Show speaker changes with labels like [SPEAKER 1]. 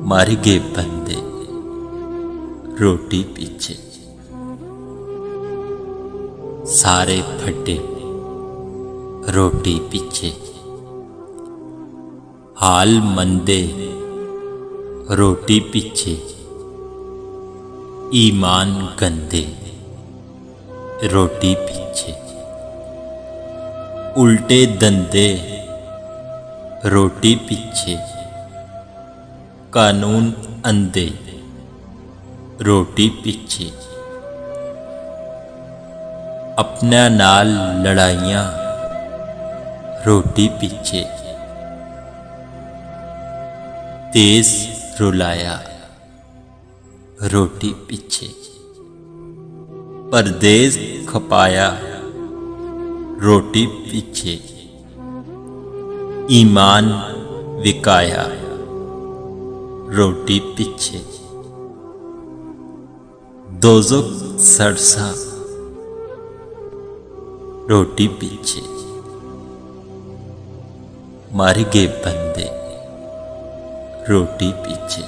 [SPEAKER 1] मर गए बंदे रोटी पीछे, सारे फटे रोटी पीछे। हाल मंदे रोटी पीछे, ईमान गंदे रोटी पीछे। उल्टे दंदे रोटी पीछे, कानून अंधे रोटी पीछे। अपना नाल लड़ाइयां रोटी पीछे, देश रुलाया रोटी पीछे। परदेस खपाया रोटी पीछे, ईमान विकाया रोटी पीछे। दोज़ख सरसा रोटी पीछे, मर गए बंदे रोटी पीछे।